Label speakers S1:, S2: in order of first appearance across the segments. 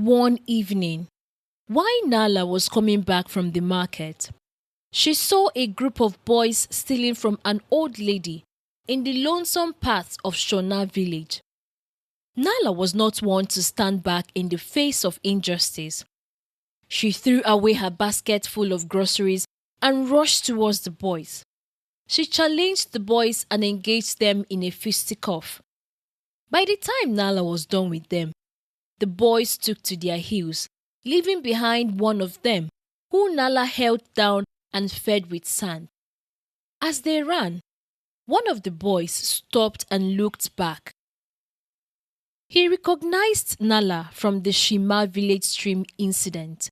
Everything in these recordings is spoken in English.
S1: One evening, while Nala was coming back from the market, she saw a group of boys stealing from an old lady in the lonesome parts of Shona village. Nala was not one to stand back in the face of injustice. She threw away her basket full of groceries and rushed towards the boys. She challenged the boys and engaged them in a fisticuff. By the time Nala was done with them, the boys took to their heels, leaving behind one of them, who Nala held down and fed with sand. As they ran, one of the boys stopped and looked back. He recognized Nala from the Shima village stream incident,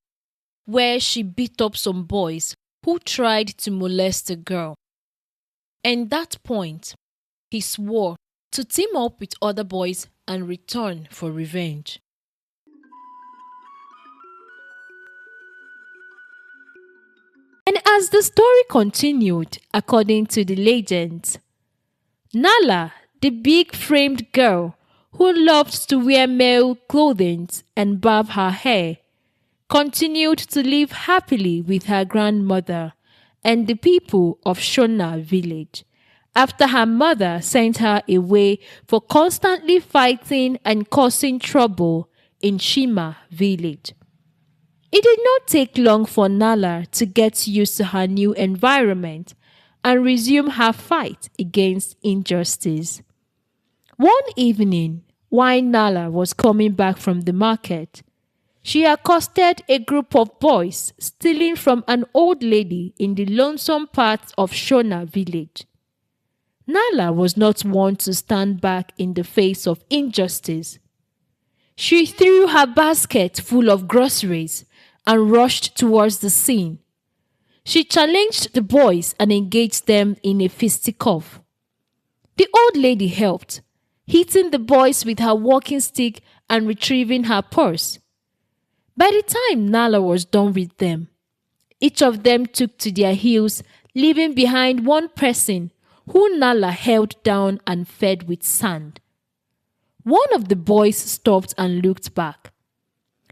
S1: where she beat up some boys who tried to molest the girl. At that point, he swore to team up with other boys and return for revenge. And as the story continued, according to the legends, Nala, the big framed girl who loved to wear male clothing and barb her hair, continued to live happily with her grandmother and the people of Shona village after her mother sent her away for constantly fighting and causing trouble in Shima village. It did not take long for Nala to get used to her new environment and resume her fight against injustice. One evening, while Nala was coming back from the market, she accosted a group of boys stealing from an old lady in the lonesome parts of Shona village. Nala was not one to stand back in the face of injustice. She threw her basket full of groceries and rushed towards the scene. She challenged the boys and engaged them in a fisticuff. The old lady helped, hitting the boys with her walking stick and retrieving her purse. By the time Nala was done with them, each of them took to their heels, leaving behind one person who Nala held down and fed with sand. One of the boys stopped and looked back.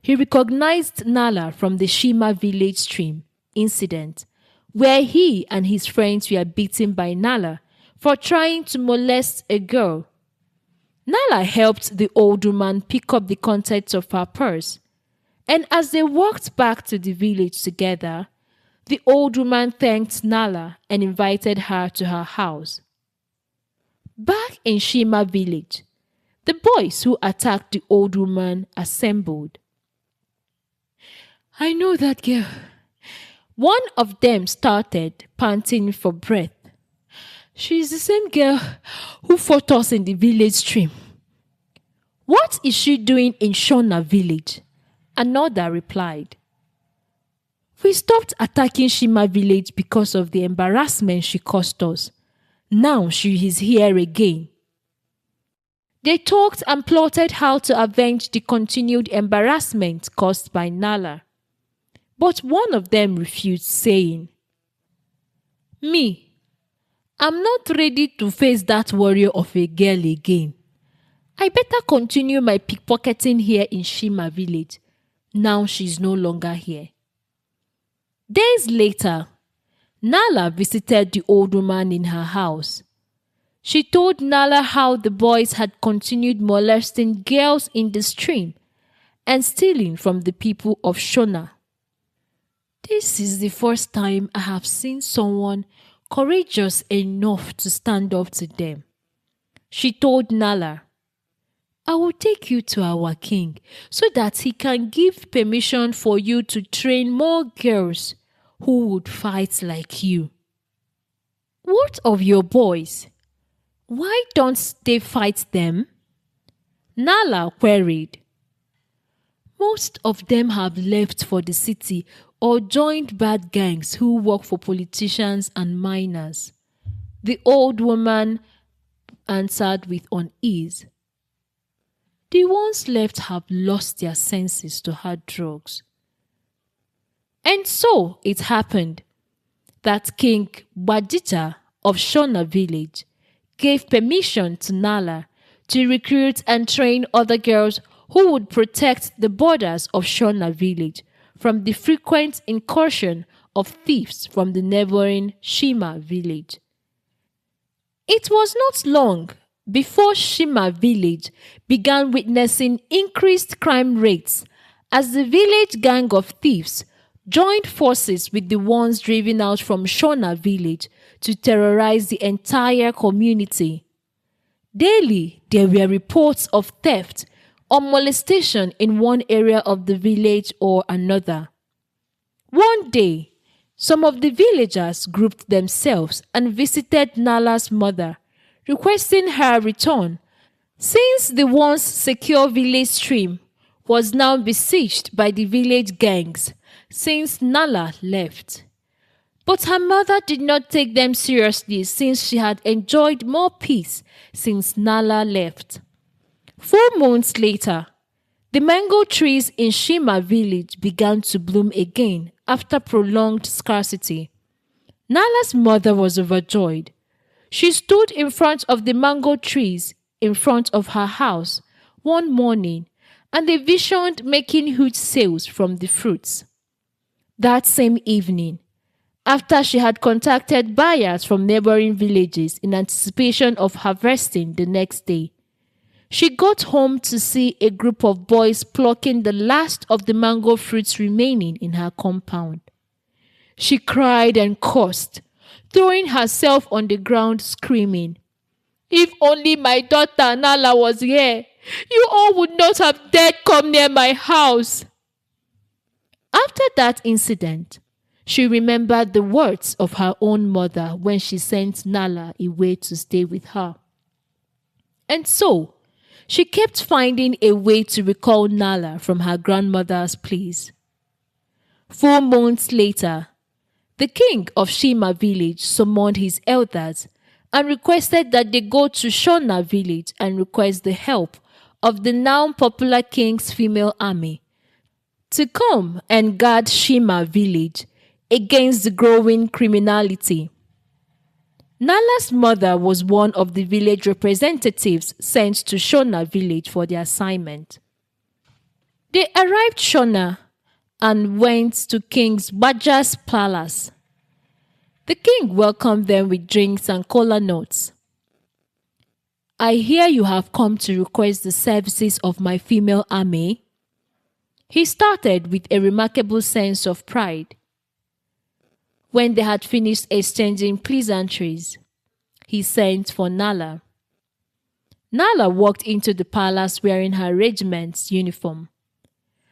S1: He recognized Nala from the Shima village stream incident, where he and his friends were beaten by Nala for trying to molest a girl. Nala helped the old woman pick up the contents of her purse, and as they walked back to the village together, the old woman thanked Nala and invited her to her house. Back in Shima village, the boys who attacked the old woman assembled. "I know that girl." One of them started, panting for breath. "She's the same girl who fought us in the village stream." "What is she doing in Shona village?" Another replied. "We stopped attacking Shima village because of the embarrassment she caused us. Now she is here again." They talked and plotted how to avenge the continued embarrassment caused by Nala. But one of them refused, saying, "Me, I'm not ready to face that warrior of a girl again. I better continue my pickpocketing here in Shima village. Now she's no longer here." Days later, Nala visited the old woman in her house. She told Nala how the boys had continued molesting girls in the stream and stealing from the people of Shona. "This is the first time I have seen someone courageous enough to stand up to them," she told Nala. "I will take you to our king so that he can give permission for you to train more girls who would fight like you." "What of your boys? Why don't they fight them?" Nala queried. "Most of them have left for the city or joined bad gangs who work for politicians and miners," the old woman answered with unease. "The ones left have lost their senses to hard drugs." And so it happened that King Bajita of Shona village gave permission to Nala to recruit and train other girls who would protect the borders of Shona village from the frequent incursion of thieves from the neighboring Shima village. It was not long before Shima village began witnessing increased crime rates as the village gang of thieves joined forces with the ones driven out from Shona village to terrorize the entire community. Daily, there were reports of theft or molestation in one area of the village or another. One day, some of the villagers grouped themselves and visited Nala's mother, requesting her return, since the once secure village stream was now besieged by the village gangs since Nala left. But her mother did not take them seriously since she had enjoyed more peace since Nala left. 4 months later, the mango trees in Shima village began to bloom again after prolonged scarcity. Nala's mother was overjoyed. She stood in front of the mango trees in front of her house one morning and they visioned making huge sales from the fruits. That same evening, after she had contacted buyers from neighboring villages in anticipation of harvesting the next day, she got home to see a group of boys plucking the last of the mango fruits remaining in her compound. She cried and cursed, throwing herself on the ground screaming, "If only my daughter Nala was here, you all would not have dared come near my house." After that incident, she remembered the words of her own mother when she sent Nala away to stay with her. And so, she kept finding a way to recall Nala from her grandmother's place. 4 months later, the king of Shima village summoned his elders and requested that they go to Shona village and request the help of the now popular king's female army to come and guard Shima village against the growing criminality. Nala's mother was one of the village representatives sent to Shona village for the assignment. They arrived Shona and went to King Baja's palace. The king welcomed them with drinks and kola nuts. "I hear you have come to request the services of my female army." He started with a remarkable sense of pride. When they had finished exchanging pleasantries, he sent for Nala. Nala walked into the palace wearing her regiment's uniform.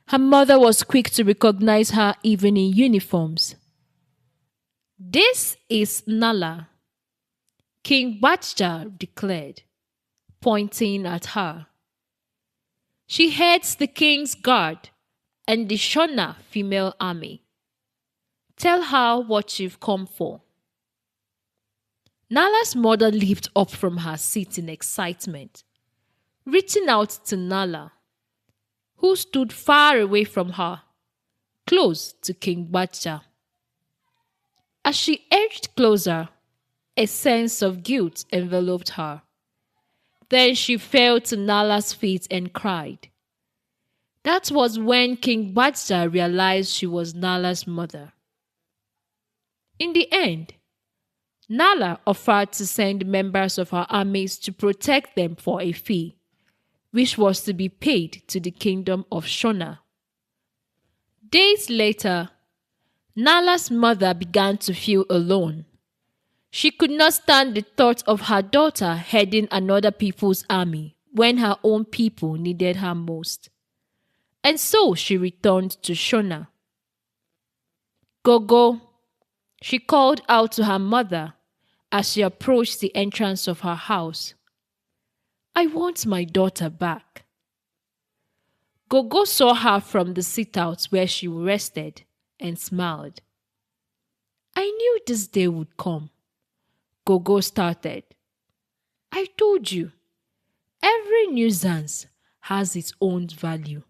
S1: Her mother was quick to recognize her even in uniforms. "This is Nala," King Bachja declared, pointing at her. "She heads the king's guard and the Shona female army. Tell her what you've come for." Nala's mother leaped up from her seat in excitement, reaching out to Nala, who stood far away from her, close to King Bacha. As she edged closer, a sense of guilt enveloped her. Then she fell to Nala's feet and cried. That was when King Bacha realized she was Nala's mother. In the end, Nala offered to send members of her armies to protect them for a fee, which was to be paid to the kingdom of Shona. Days later, Nala's mother began to feel alone. She could not stand the thought of her daughter heading another people's army when her own people needed her most. And so she returned to Shona. "Gogo," she called out to her mother as she approached the entrance of her house. "I want my daughter back." Gogo saw her from the sit-out where she rested and smiled. "I knew this day would come," Gogo started. "I told you, every nuisance has its own value.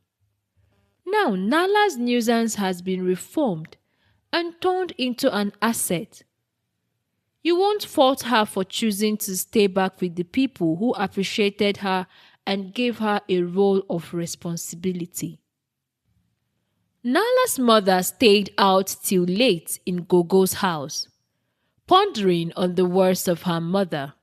S1: Now Nala's nuisance has been reformed and turned into an asset. You won't fault her for choosing to stay back with the people who appreciated her and gave her a role of responsibility. Nala's mother stayed out till late in Gogo's house, pondering on the words of her mother.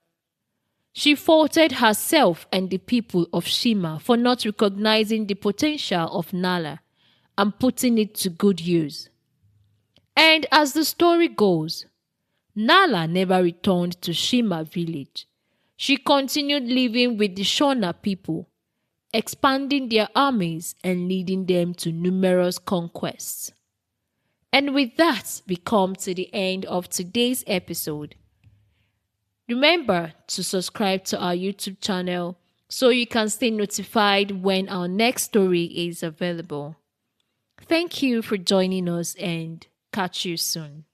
S1: She faulted herself and the people of Shima for not recognizing the potential of Nala and putting it to good use. And as the story goes, Nala never returned to Shima village. She continued living with the Shona people, expanding their armies and leading them to numerous conquests. And with that, we come to the end of today's episode. Remember to subscribe to our YouTube channel so you can stay notified when our next story is available. Thank you for joining us and catch you soon.